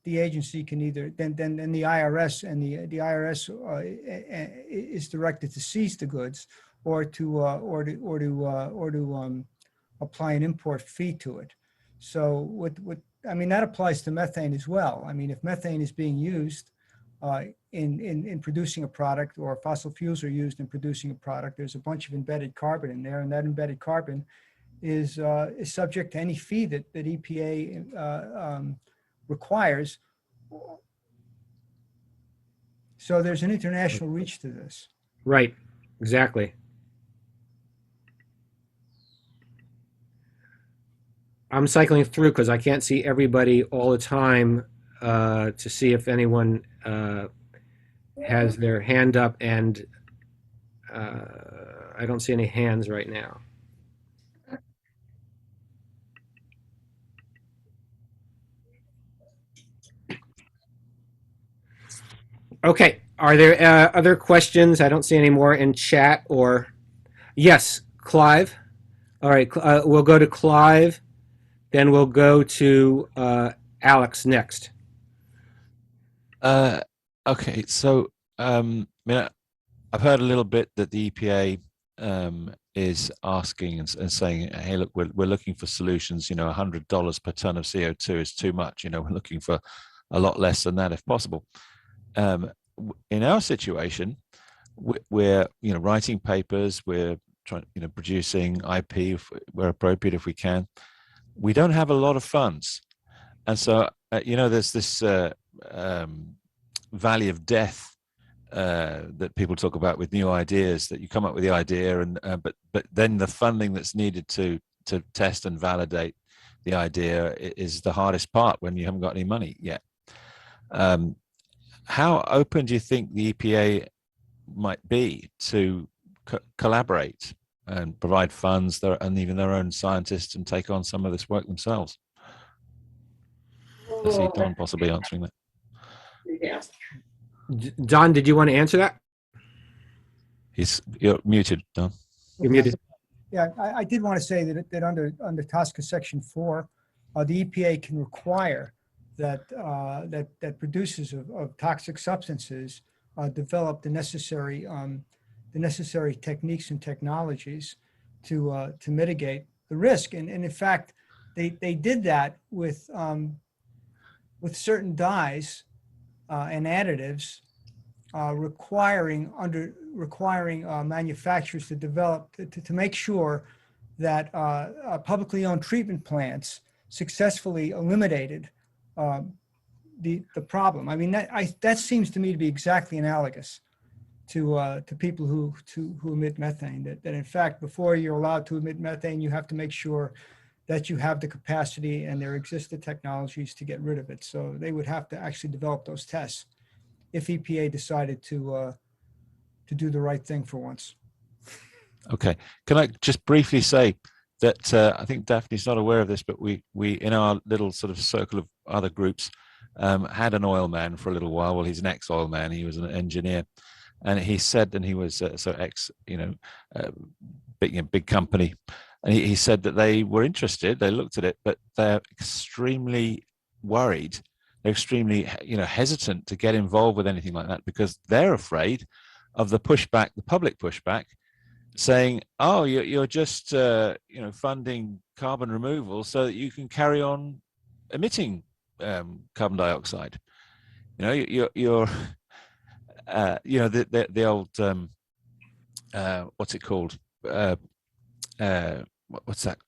the agency can either then the IRS and the IRS is directed to seize the goods or to apply an import fee to it. So I mean, that applies to methane as well. I mean, if methane is being used in producing a product, or fossil fuels are used in producing a product, there's a bunch of embedded carbon in there, and that embedded carbon is subject to any fee that EPA requires. So there's an international reach to this. Right, exactly. I'm cycling through because I can't see everybody all the time to see if anyone has their hand up, and I don't see any hands right now. Okay, are there other questions? I don't see any more in chat or... Yes, Clive. All right, we'll go to Clive, then we'll go to Alex next. Okay, so I mean, I've heard a little bit that the EPA is asking and saying, hey, look, we're looking for solutions. You know, $100 per ton of CO2 is too much. You know, we're looking for a lot less than that if possible. In our situation, we're writing papers, we're trying, producing IP where appropriate if we can. We don't have a lot of funds, and so there's this valley of death that people talk about with new ideas. That you come up with the idea, and but then the funding that's needed to test and validate the idea is the hardest part when you haven't got any money yet. How open do you think the EPA might be to collaborate and provide funds and even their own scientists and take on some of this work themselves? I see Don possibly answering that. Yeah. Don, did you want to answer that? You're muted, Don. You're muted. Yeah, I did want to say that under TSCA Section 4, the EPA can require that producers of toxic substances develop the necessary techniques and technologies to mitigate the risk. And in fact, they did that with certain dyes and additives, requiring manufacturers to develop to make sure that publicly owned treatment plants successfully eliminated the problem. I mean, that seems to me to be exactly analogous to people who emit methane. That in fact, before you're allowed to emit methane, you have to make sure that you have the capacity and there exist the technologies to get rid of it. So they would have to actually develop those tests if EPA decided to do the right thing for once. Okay, can I just briefly say that I think Daphne's not aware of this, but we in our little sort of circle of other groups had an oil man for a little while. Well, he's an ex-oil man. He was an engineer, and he said, and he was big company, and he said that they were interested. They looked at it, but they're extremely worried. They're extremely hesitant to get involved with anything like that because they're afraid of the pushback, the public pushback, saying, "Oh, you're just funding carbon removal so that you can carry on emitting carbon dioxide." You're the old what's it called? What's that?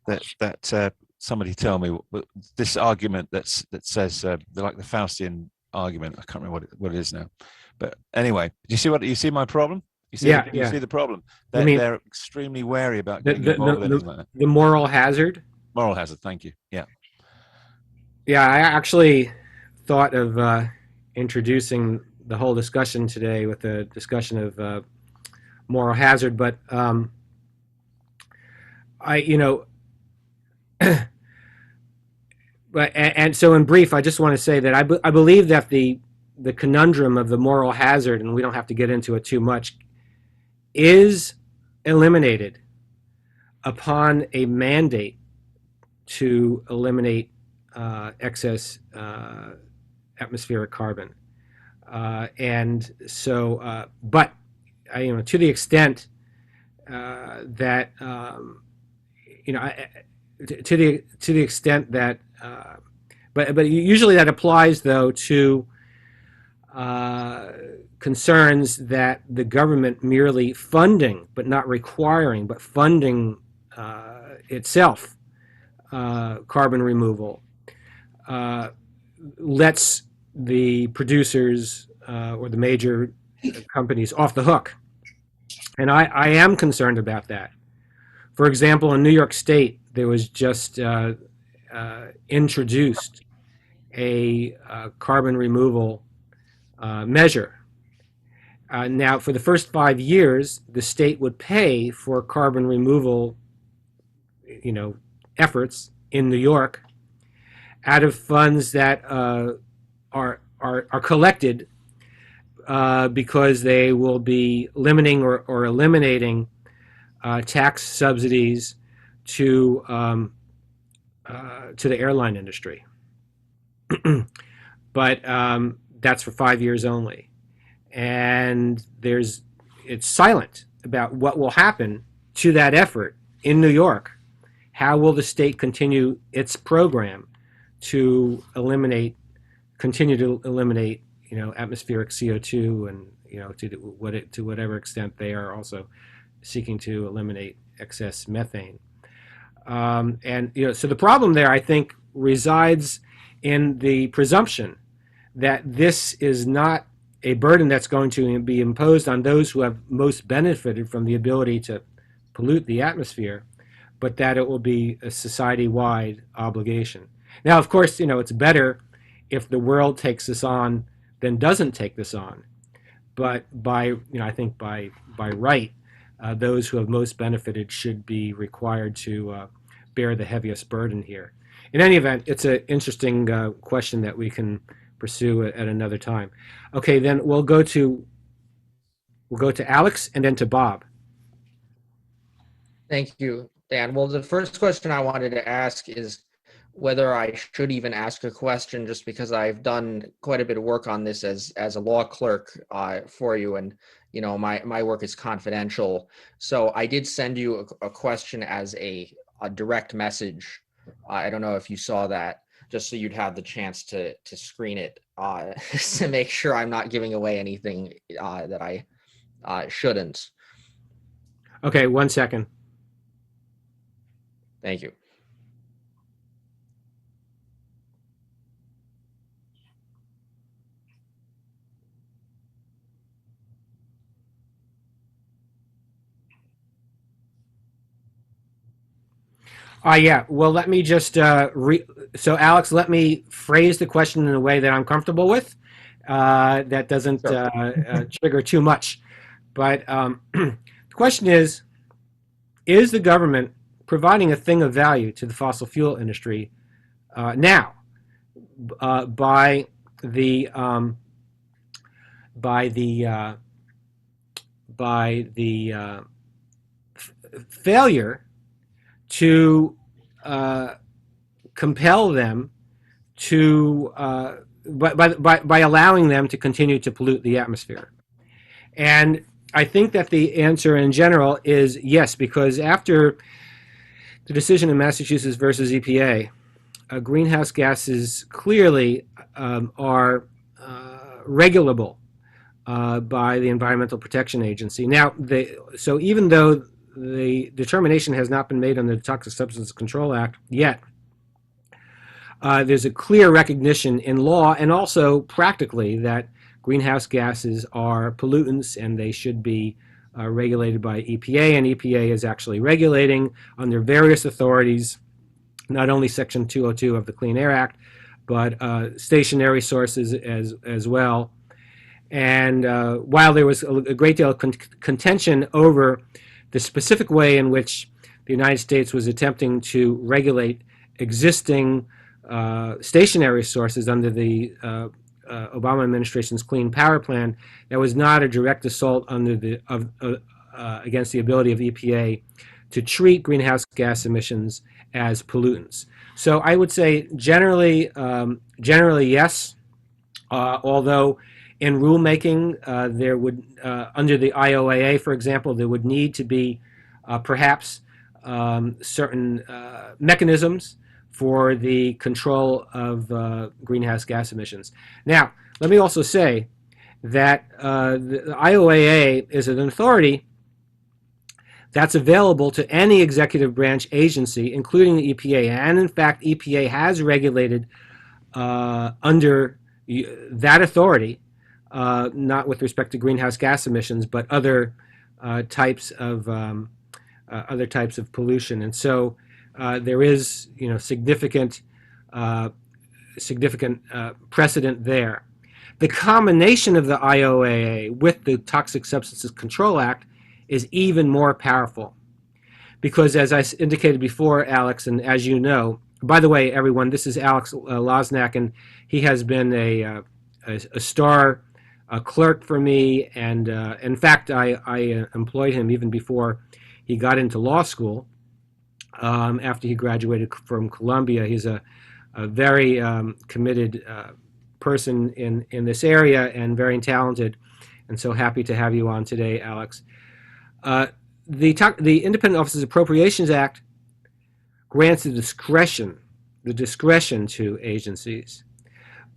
That somebody tell me this argument that says like the Faustian argument. I can't remember what it is now. But anyway, do you see my problem? You see, Yeah, you yeah. see the problem. I mean, They're extremely wary about the getting the, involved the, in anything like that. the moral hazard. Moral hazard. Thank you. Yeah. Yeah, I actually thought of introducing the whole discussion today with a discussion of moral hazard, but I, you know, and so in brief, I just want to say that I believe that the conundrum of the moral hazard, and we don't have to get into it too much, is eliminated upon a mandate to eliminate excess atmospheric carbon. And so, but to the extent that to the extent that, but usually that applies though to concerns that the government merely funding, but not requiring, but funding itself carbon removal lets the producers or the major companies off the hook. And I am concerned about that. For example, in New York State, there was just introduced a carbon removal measure. Now, for the first 5 years, the state would pay for carbon removal, efforts in New York out of funds that are collected because they will be limiting or eliminating tax subsidies to the airline industry. But that's for 5 years only, and it's silent about what will happen to that effort in New York. How will the state continue its program to continue to eliminate, atmospheric CO2, and to whatever extent they are also seeking to eliminate excess methane. So the problem there, I think, resides in the presumption that this is not a burden that's going to be imposed on those who have most benefited from the ability to pollute the atmosphere, but that it will be a society-wide obligation. Now, of course, it's better if the world takes this on than doesn't take this on. But I think by right, those who have most benefited should be required to bear the heaviest burden here. In any event, it's an interesting question that we can pursue at another time. Okay, then we'll go to Alex and then to Bob. Thank you, Dan. Well, the first question I wanted to ask is whether I should even ask a question, just because I've done quite a bit of work on this as a law clerk for you, and my work is confidential. So I did send you a question as a direct message. I don't know if you saw that, just so you'd have the chance to screen it to make sure I'm not giving away anything that I shouldn't. Okay, 1 second. Thank you. Yeah. Well, let me just so Alex, let me phrase the question in a way that I'm comfortable with, that doesn't trigger too much. But the question is the government providing a thing of value to the fossil fuel industry now by the failure to compel them to by allowing them to continue to pollute the atmosphere? And I think that the answer in general is yes, because after the decision in Massachusetts versus EPA, greenhouse gases clearly are regulable by the Environmental Protection Agency. Now, so even though the determination has not been made under the Toxic Substances Control Act yet, there's a clear recognition in law and also practically that greenhouse gases are pollutants and they should be regulated by EPA, and EPA is actually regulating under various authorities, not only Section 202 of the Clean Air Act, but stationary sources as well. And while there was a great deal of contention over the specific way in which the United States was attempting to regulate existing stationary sources under the Obama administration's Clean Power Plan, that was not a direct assault under against the ability of EPA to treat greenhouse gas emissions as pollutants. So I would say generally yes, although in rulemaking there would, under the IOAA, for example, there would need to be perhaps certain mechanisms for the control of greenhouse gas emissions. Now, let me also say that the IOAA is an authority that's available to any executive branch agency, including the EPA. And in fact, EPA has regulated under that authority, not with respect to greenhouse gas emissions, but other types of pollution. And so there is, significant precedent there. The combination of the IOAA with the Toxic Substances Control Act is even more powerful, because as I indicated before, Alex, and as you know, by the way, everyone, this is Alex Losnak, and he has been a star clerk for me, and in fact, I employed him even before he got into law school. After he graduated from Columbia, he's a very committed person in this area and very talented, and so happy to have you on today, Alex. The Independent Officers Appropriations Act grants the discretion to agencies,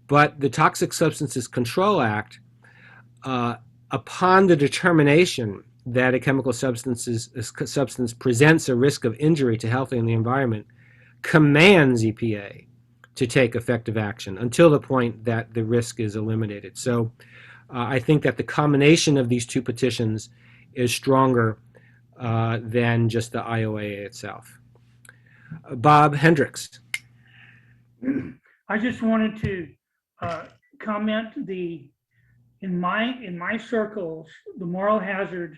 but the Toxic Substances Control Act, upon the determination that a chemical substance presents a risk of injury to health and the environment, commands EPA to take effective action until the point that the risk is eliminated. So I think that the combination of these two petitions is stronger than just the IOAA itself. Bob Hendricks. I just wanted to comment in my circles, the moral hazard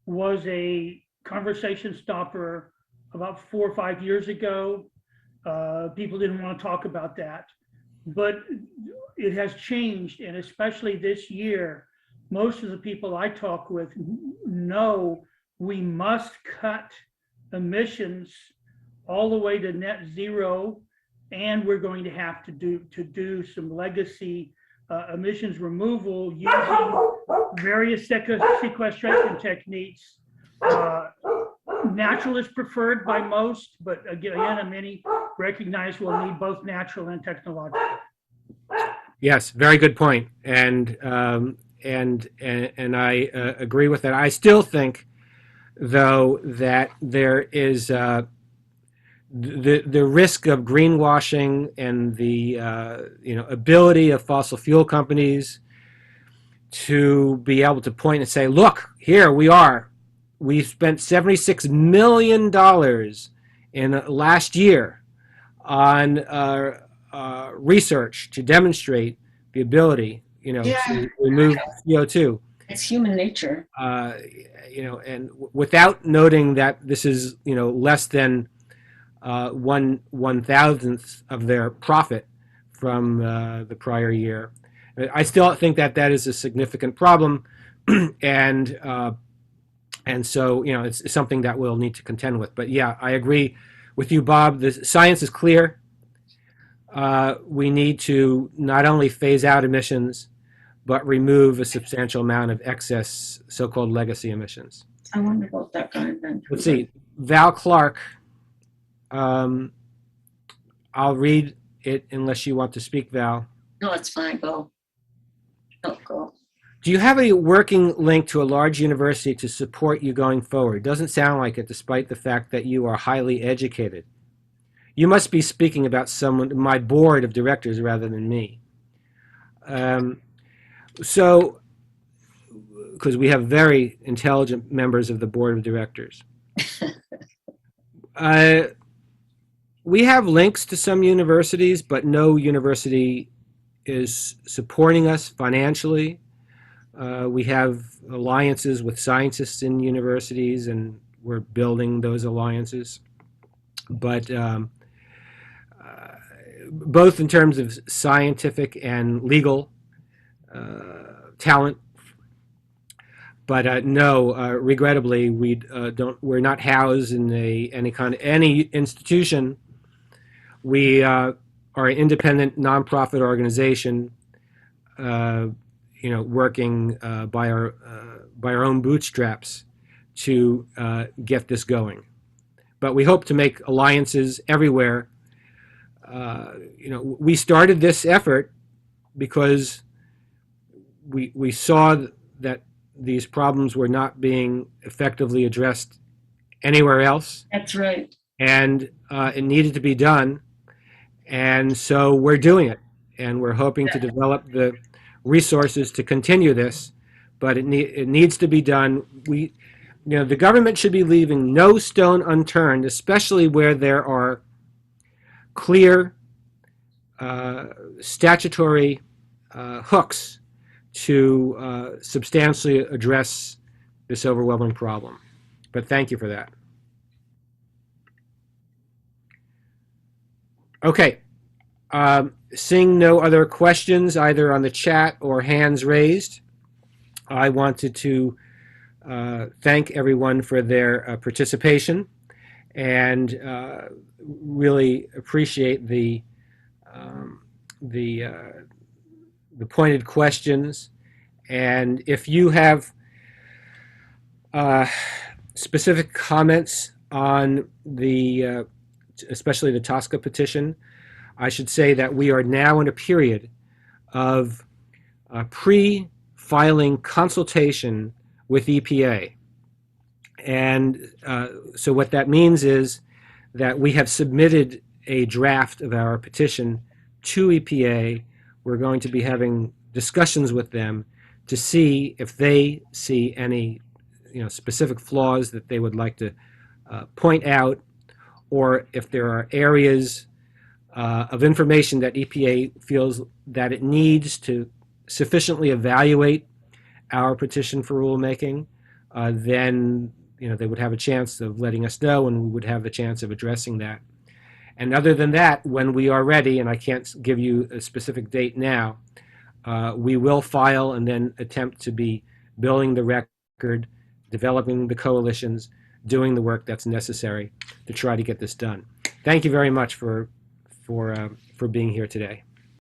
was a conversation stopper about 4 or 5 years ago. People didn't want to talk about that, but it has changed, and especially this year, most of the people I talk with know we must cut emissions all the way to net zero, and we're going to have to do some legacy emissions removal using various sequestration techniques. Natural is preferred by most, but again, many recognize we'll need both natural and technological. Yes, very good point, and I agree with that. I still think, though, that there is the risk of greenwashing and the ability of fossil fuel companies to be able to point and say, look, here we are. We spent $76 million in last year on research to demonstrate the ability, to remove CO2. It's human nature. And without noting that this is, less than 1/1000th of their profit from the prior year, I still think that is a significant problem, and so it's something that we'll need to contend with. But yeah, I agree with you, Bob. The science is clear. We need to not only phase out emissions, but remove a substantial amount of excess so-called legacy emissions. I wonder about that guy then. Let's see, Val Clark. I'll read it unless you want to speak, Val. No, it's fine. Go. No, go. Do you have a working link to a large university to support you going forward? Doesn't sound like it, despite the fact that you are highly educated. You must be speaking about my board of directors rather than me. So because we have very intelligent members of the board of directors. We have links to some universities, but no university is supporting us financially. We have alliances with scientists in universities, and we're building those alliances. But both in terms of scientific and legal talent. But no, regrettably, we're not housed in any institution. We are an independent nonprofit organization, working by our own bootstraps to get this going. But we hope to make alliances everywhere. We started this effort because we saw that these problems were not being effectively addressed anywhere else. That's right. And it needed to be done. And so we're doing it. And we're hoping to develop the resources to continue this. But it needs to be done. The government should be leaving no stone unturned, especially where there are clear statutory hooks to substantially address this overwhelming problem. But thank you for that. Okay. Seeing no other questions, either on the chat or hands raised, I wanted to thank everyone for their participation and really appreciate the pointed questions. And if you have specific comments on especially the TSCA petition, I should say that we are now in a period of pre-filing consultation with EPA. And so what that means is that we have submitted a draft of our petition to EPA. We're going to be having discussions with them to see if they see any specific flaws that they would like to point out, or if there are areas of information that EPA feels that it needs to sufficiently evaluate our petition for rulemaking. Then they would have a chance of letting us know, and we would have the chance of addressing that. And other than that, when we are ready, and I can't give you a specific date now, we will file and then attempt to be building the record, developing the coalitions, doing the work that's necessary to try to get this done. Thank you very much for being here today.